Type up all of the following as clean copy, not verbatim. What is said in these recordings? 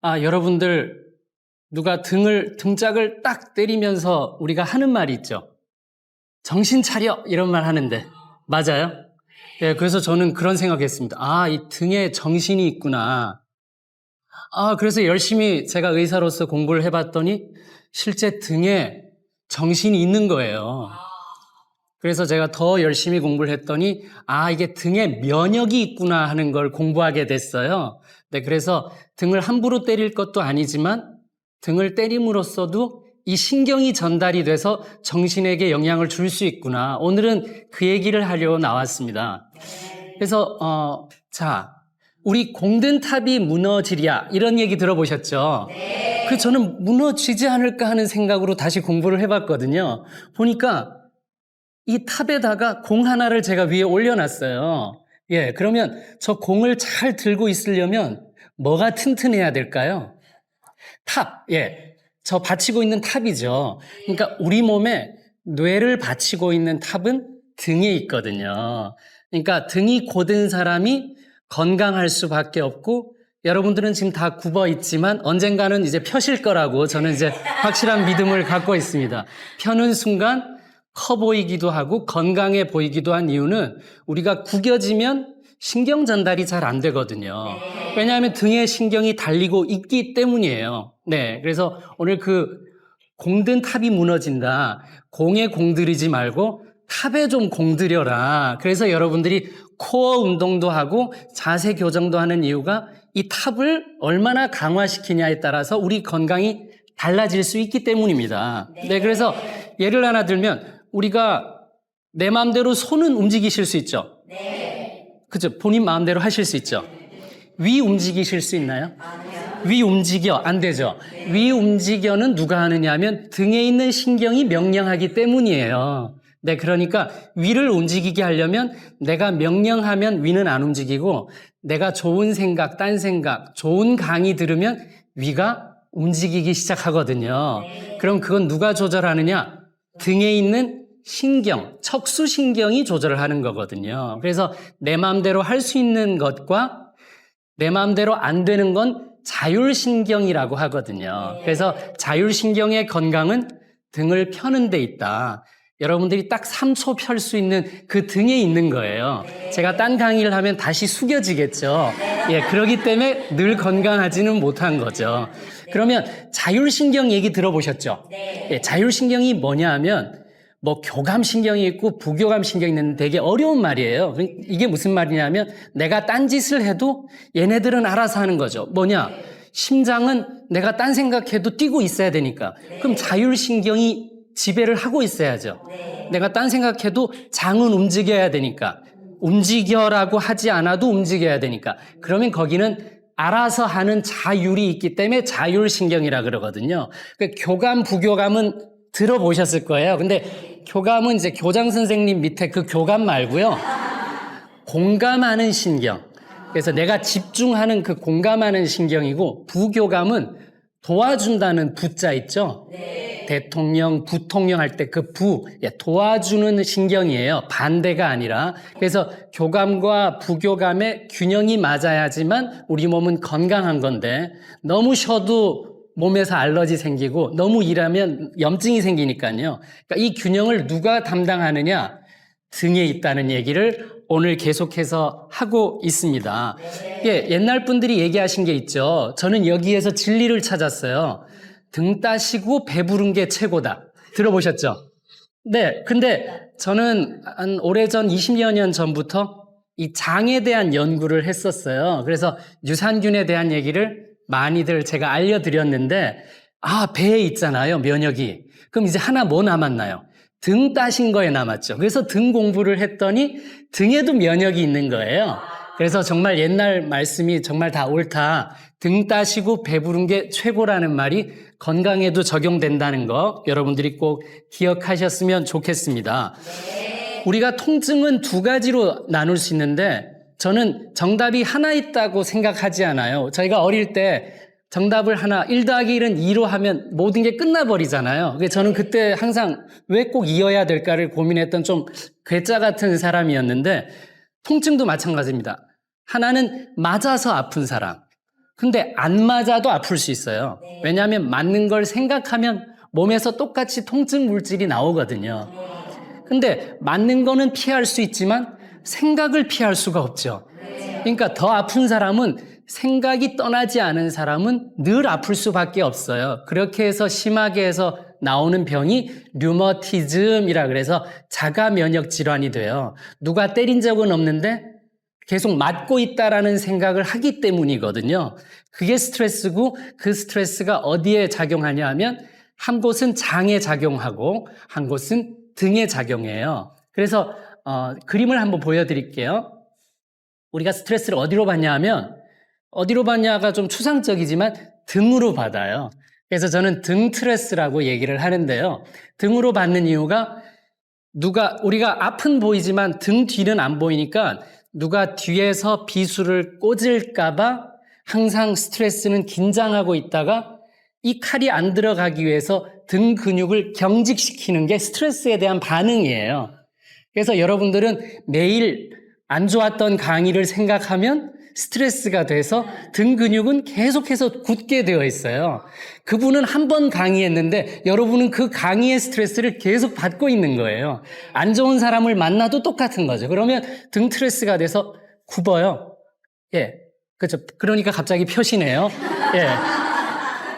여러분들 누가 등짝을 딱 때리면서 우리가 하는 말이 있죠. 정신 차려 이런 말 하는데 맞아요? 예, 그래서 저는 그런 생각했습니다. 이 등에 정신이 있구나. 그래서 열심히 제가 의사로서 공부를 해봤더니 실제 등에 정신이 있는 거예요. 그래서 제가 더 열심히 공부를 했더니 이게 등에 면역이 있구나 하는 걸 공부하게 됐어요. 네, 그래서 등을 함부로 때릴 것도 아니지만 등을 때림으로써도 이 신경이 전달이 돼서 정신에게 영향을 줄 수 있구나. 오늘은 그 얘기를 하려고 나왔습니다. 그래서 우리 공든 탑이 무너지랴 이런 얘기 들어보셨죠? 네. 저는 무너지지 않을까 하는 생각으로 다시 공부를 해봤거든요. 보니까 이 탑에다가 공 하나를 제가 위에 올려놨어요. 예, 그러면 저 공을 잘 들고 있으려면 뭐가 튼튼해야 될까요? 탑, 예. 저 받치고 있는 탑이죠. 그러니까 우리 몸에 뇌를 받치고 있는 탑은 등에 있거든요. 그러니까 등이 곧은 사람이 건강할 수밖에 없고 여러분들은 지금 다 굽어 있지만 언젠가는 이제 펴실 거라고 저는 이제 확실한 믿음을 갖고 있습니다. 펴는 순간 커 보이기도 하고 건강해 보이기도 한 이유는 우리가 구겨지면 신경 전달이 잘 안 되거든요. 왜냐하면 등에 신경이 달리고 있기 때문이에요. 네, 그래서 오늘 공든 탑이 무너진다. 공에 공들이지 말고 탑에 좀 공들여라. 그래서 여러분들이 코어 운동도 하고 자세 교정도 하는 이유가 이 탑을 얼마나 강화시키냐에 따라서 우리 건강이 달라질 수 있기 때문입니다. 네, 그래서 예를 하나 들면 우리가 내 마음대로 손은 움직이실 수 있죠? 네. 그죠? 본인 마음대로 하실 수 있죠? 위 움직이실 수 있나요? 아니요. 위 움직여? 안 되죠? 네. 위 움직여는 누가 하느냐 하면 등에 있는 신경이 명령하기 때문이에요. 네, 그러니까 위를 움직이게 하려면 내가 명령하면 위는 안 움직이고 내가 좋은 생각, 딴 생각, 좋은 강의 들으면 위가 움직이기 시작하거든요. 네. 그럼 그건 누가 조절하느냐? 등에 있는 신경, 척수신경이 조절을 하는 거거든요. 그래서 내 마음대로 할 수 있는 것과 내 마음대로 안 되는 건 자율신경이라고 하거든요. 그래서 자율신경의 건강은 등을 펴는 데 있다. 여러분들이 딱 3초 펼 수 있는 그 등에 있는 거예요. 제가 딴 강의를 하면 다시 숙여지겠죠. 예, 그렇기 때문에 늘 건강하지는 못한 거죠. 그러면 자율신경 얘기 들어보셨죠? 예, 자율신경이 뭐냐 하면 교감신경이 있고 부교감신경이 있는데 되게 어려운 말이에요. 이게 무슨 말이냐면 내가 딴짓을 해도 얘네들은 알아서 하는 거죠. 뭐냐? 심장은 내가 딴 생각해도 뛰고 있어야 되니까. 그럼 자율신경이 지배를 하고 있어야죠. 내가 딴 생각해도 장은 움직여야 되니까. 움직여라고 하지 않아도 움직여야 되니까. 그러면 거기는 알아서 하는 자율이 있기 때문에 자율신경이라 그러거든요. 교감, 부교감은 들어보셨을 거예요. 근데 교감은 이제 교장 선생님 밑에 그 교감 말고요. 공감하는 신경. 그래서 내가 집중하는 그 공감하는 신경이고 부교감은 도와준다는 부자 있죠? 네. 대통령, 부통령 할 때 그 도와주는 신경이에요. 반대가 아니라. 그래서 교감과 부교감의 균형이 맞아야지만 우리 몸은 건강한 건데 너무 쉬어도 몸에서 알러지 생기고 너무 일하면 염증이 생기니까요. 그러니까 이 균형을 누가 담당하느냐? 등에 있다는 얘기를 오늘 계속해서 하고 있습니다. 예, 옛날 분들이 얘기하신 게 있죠. 저는 여기에서 진리를 찾았어요. 등 따시고 배부른 게 최고다. 들어보셨죠? 네, 근데 저는 한 오래전 20여 년 전부터 이 장에 대한 연구를 했었어요. 그래서 유산균에 대한 얘기를 많이들 제가 알려드렸는데 배에 있잖아요, 면역이. 그럼 이제 하나 뭐 남았나요? 등 따신 거에 남았죠. 그래서 등 공부를 했더니 등에도 면역이 있는 거예요. 그래서 정말 옛날 말씀이 정말 다 옳다. 등 따시고 배부른 게 최고라는 말이 건강에도 적용된다는 거 여러분들이 꼭 기억하셨으면 좋겠습니다. 우리가 통증은 두 가지로 나눌 수 있는데 저는 정답이 하나 있다고 생각하지 않아요. 저희가 어릴 때 정답을 1 더하기 1은 2로 하면 모든 게 끝나버리잖아요. 그래서 저는 그때 항상 왜 꼭 이어야 될까를 고민했던 좀 괴짜 같은 사람이었는데 통증도 마찬가지입니다. 하나는 맞아서 아픈 사람. 근데 안 맞아도 아플 수 있어요. 왜냐하면 맞는 걸 생각하면 몸에서 똑같이 통증 물질이 나오거든요. 근데 맞는 거는 피할 수 있지만 생각을 피할 수가 없죠. 그러니까 더 아픈 사람은 생각이 떠나지 않은 사람은 늘 아플 수밖에 없어요. 그렇게 해서 심하게 해서 나오는 병이 류머티즘이라 그래서 자가 면역 질환이 돼요. 누가 때린 적은 없는데 계속 맞고 있다라는 생각을 하기 때문이거든요. 그게 스트레스고 그 스트레스가 어디에 작용하냐 하면 한 곳은 장에 작용하고 한 곳은 등에 작용해요. 그래서 그림을 한번 보여드릴게요. 우리가 스트레스를 어디로 받냐 하면 어디로 받냐가 좀 추상적이지만 등으로 받아요. 그래서 저는 등 스트레스라고 얘기를 하는데요. 등으로 받는 이유가 우리가 앞은 보이지만 등 뒤는 안 보이니까 누가 뒤에서 비수를 꽂을까봐 항상 스트레스는 긴장하고 있다가 이 칼이 안 들어가기 위해서 등 근육을 경직시키는 게 스트레스에 대한 반응이에요. 그래서 여러분들은 매일 안 좋았던 강의를 생각하면 스트레스가 돼서 등 근육은 계속해서 굳게 되어 있어요. 그분은 한 번 강의했는데 여러분은 그 강의의 스트레스를 계속 받고 있는 거예요. 안 좋은 사람을 만나도 똑같은 거죠. 그러면 등 스트레스가 돼서 굽어요. 예. 그렇죠. 그러니까 갑자기 펴시네요. 예.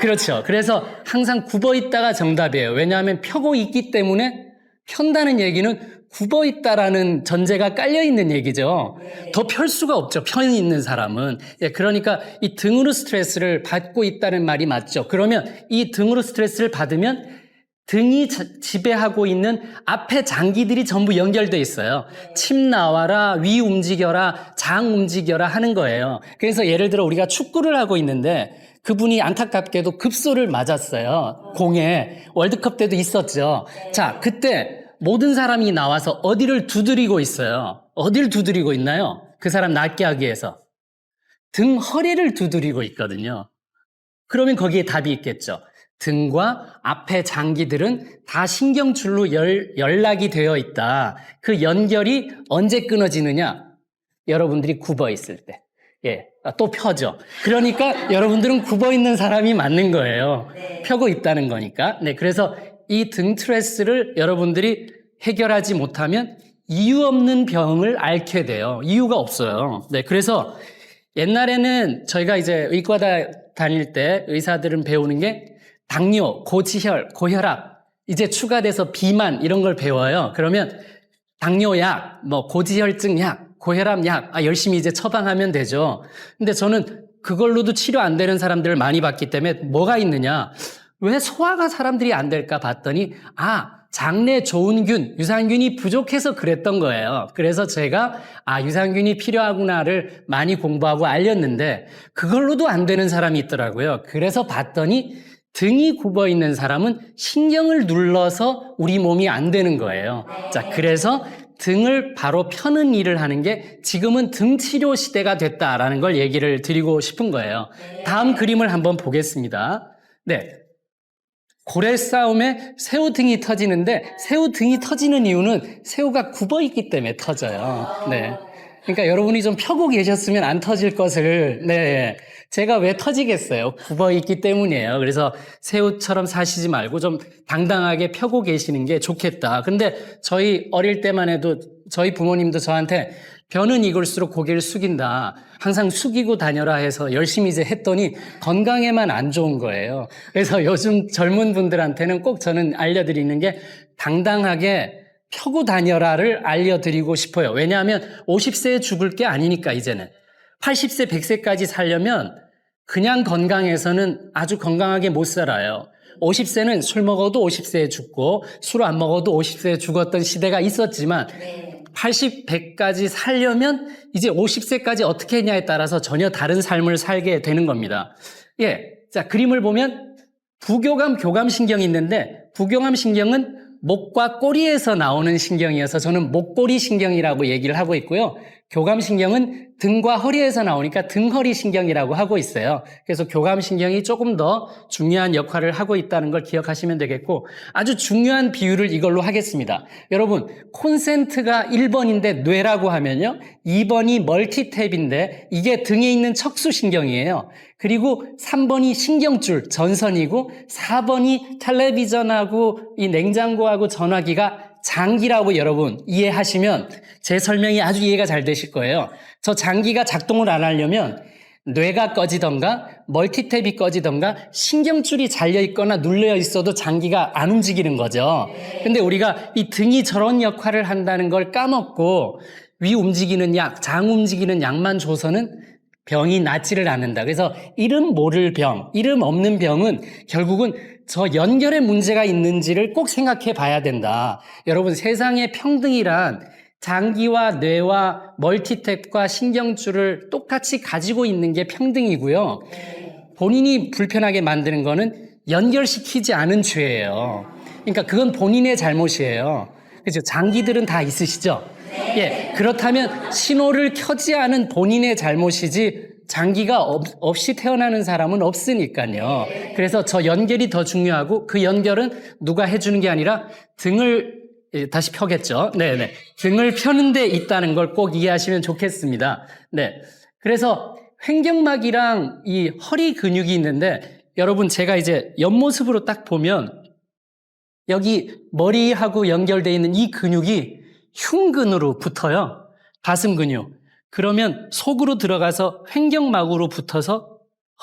그렇죠. 그래서 항상 굽어 있다가 정답이에요. 왜냐하면 펴고 있기 때문에 편다는 얘기는 굽어 있다라는 전제가 깔려 있는 얘기죠. 더 펼 수가 없죠. 편히 있는 사람은. 예, 그러니까 이 등으로 스트레스를 받고 있다는 말이 맞죠. 그러면 이 등으로 스트레스를 받으면 등이 지배하고 있는 앞에 장기들이 전부 연결돼 있어요. 침 나와라, 위 움직여라, 장 움직여라 하는 거예요. 그래서 예를 들어 우리가 축구를 하고 있는데 그분이 안타깝게도 급소를 맞았어요. 공에. 월드컵 때도 있었죠. 자, 그때 모든 사람이 나와서 어디를 두드리고 있어요. 어디를 두드리고 있나요? 그 사람 낫게 하기 위해서. 등 허리를 두드리고 있거든요. 그러면 거기에 답이 있겠죠. 등과 앞에 장기들은 다 신경줄로 연락이 되어 있다. 그 연결이 언제 끊어지느냐? 여러분들이 굽어 있을 때. 예, 또 펴죠. 그러니까 여러분들은 굽어 있는 사람이 맞는 거예요. 펴고 있다는 거니까. 네, 그래서 이 등 스트레스를 여러분들이 해결하지 못하면 이유 없는 병을 앓게 돼요. 이유가 없어요. 네, 그래서 옛날에는 저희가 이제 의과 다닐 때 의사들은 배우는 게 당뇨, 고지혈, 고혈압, 이제 추가돼서 비만 이런 걸 배워요. 그러면 당뇨약, 고지혈증 약, 고혈압 약, 열심히 이제 처방하면 되죠. 근데 저는 그걸로도 치료 안 되는 사람들을 많이 봤기 때문에 뭐가 있느냐? 왜 소화가 사람들이 안 될까 봤더니, 장내 좋은균, 유산균이 부족해서 그랬던 거예요. 그래서 제가, 유산균이 필요하구나를 많이 공부하고 알렸는데, 그걸로도 안 되는 사람이 있더라고요. 그래서 봤더니, 등이 굽어 있는 사람은 신경을 눌러서 우리 몸이 안 되는 거예요. 자, 그래서 등을 바로 펴는 일을 하는 게 지금은 등 치료 시대가 됐다라는 걸 얘기를 드리고 싶은 거예요. 다음 그림을 한번 보겠습니다. 네. 고래 싸움에 새우 등이 터지는데 새우 등이 터지는 이유는 새우가 굽어 있기 때문에 터져요. 네. 그러니까 여러분이 좀 펴고 계셨으면 안 터질 것을, 네. 제가 왜 터지겠어요? 굽어 있기 때문이에요. 그래서 새우처럼 사시지 말고 좀 당당하게 펴고 계시는 게 좋겠다. 근데 저희 어릴 때만 해도 저희 부모님도 저한테 벼는 익을수록 고개를 숙인다. 항상 숙이고 다녀라 해서 열심히 이제 했더니 건강에만 안 좋은 거예요. 그래서 요즘 젊은 분들한테는 꼭 저는 알려드리는 게 당당하게 펴고 다녀라를 알려드리고 싶어요. 왜냐하면 50세에 죽을 게 아니니까 이제는. 80세, 100세까지 살려면 그냥 건강해서는 아주 건강하게 못 살아요. 50세는 술 먹어도 50세에 죽고 술 안 먹어도 50세에 죽었던 시대가 있었지만 80, 100까지 살려면 이제 50세까지 어떻게 했냐에 따라서 전혀 다른 삶을 살게 되는 겁니다. 예. 자, 그림을 보면 부교감, 교감신경이 있는데 부교감신경은 목과 꼬리에서 나오는 신경이어서 저는 목꼬리 신경이라고 얘기를 하고 있고요. 교감신경은 등과 허리에서 나오니까 등허리신경이라고 하고 있어요. 그래서 교감신경이 조금 더 중요한 역할을 하고 있다는 걸 기억하시면 되겠고, 아주 중요한 비유를 이걸로 하겠습니다. 여러분, 콘센트가 1번인데 뇌라고 하면요, 2번이 멀티탭인데 이게 등에 있는 척수신경이에요. 그리고 3번이 신경줄, 전선이고 4번이 텔레비전하고 이 냉장고하고 전화기가 장기라고 여러분 이해하시면 제 설명이 아주 이해가 잘 되실 거예요. 저 장기가 작동을 안 하려면 뇌가 꺼지던가 멀티탭이 꺼지던가 신경줄이 잘려 있거나 눌려 있어도 장기가 안 움직이는 거죠. 근데 우리가 이 등이 저런 역할을 한다는 걸 까먹고 위 움직이는 약, 장 움직이는 약만 줘서는 병이 낫지를 않는다. 그래서 이름 모를 병, 이름 없는 병은 결국은 저 연결에 문제가 있는지를 꼭 생각해 봐야 된다. 여러분, 세상에 평등이란 장기와 뇌와 멀티탭과 신경줄을 똑같이 가지고 있는 게 평등이고요. 본인이 불편하게 만드는 거는 연결시키지 않은 죄예요. 그러니까 그건 본인의 잘못이에요. 그죠? 장기들은 다 있으시죠? 예, 그렇다면 신호를 켜지 않은 본인의 잘못이지 장기가 없이 태어나는 사람은 없으니까요. 그래서 저 연결이 더 중요하고 그 연결은 누가 해주는 게 아니라 등을 다시 펴겠죠. 네네. 등을 펴는 데 있다는 걸 꼭 이해하시면 좋겠습니다. 네. 그래서 횡격막이랑 이 허리 근육이 있는데 여러분 제가 이제 옆모습으로 딱 보면 여기 머리하고 연결되어 있는 이 근육이 흉근으로 붙어요. 가슴 근육. 그러면 속으로 들어가서 횡격막으로 붙어서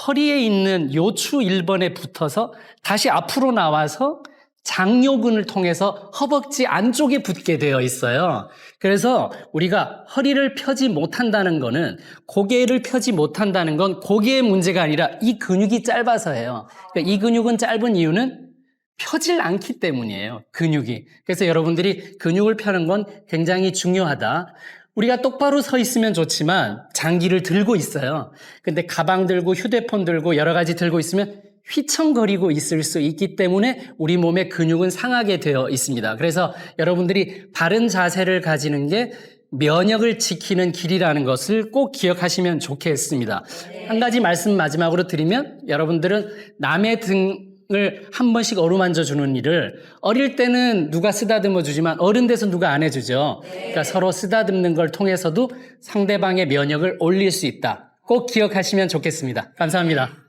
허리에 있는 요추 1번에 붙어서 다시 앞으로 나와서 장요근을 통해서 허벅지 안쪽에 붙게 되어 있어요. 그래서 우리가 허리를 펴지 못한다는 거는 고개를 펴지 못한다는 건 고개의 문제가 아니라 이 근육이 짧아서예요. 그러니까 이 근육은 짧은 이유는 펴질 않기 때문이에요. 근육이. 그래서 여러분들이 근육을 펴는 건 굉장히 중요하다. 우리가 똑바로 서 있으면 좋지만 장기를 들고 있어요. 근데 가방 들고 휴대폰 들고 여러 가지 들고 있으면 휘청거리고 있을 수 있기 때문에 우리 몸의 근육은 상하게 되어 있습니다. 그래서 여러분들이 바른 자세를 가지는 게 면역을 지키는 길이라는 것을 꼭 기억하시면 좋겠습니다. 한 가지 말씀 마지막으로 드리면 여러분들은 남의 등을 한 번씩 어루만져 주는 일을 어릴 때는 누가 쓰다듬어 주지만 어른 돼서 누가 안 해주죠. 그러니까 서로 쓰다듬는 걸 통해서도 상대방의 면역을 올릴 수 있다. 꼭 기억하시면 좋겠습니다. 감사합니다.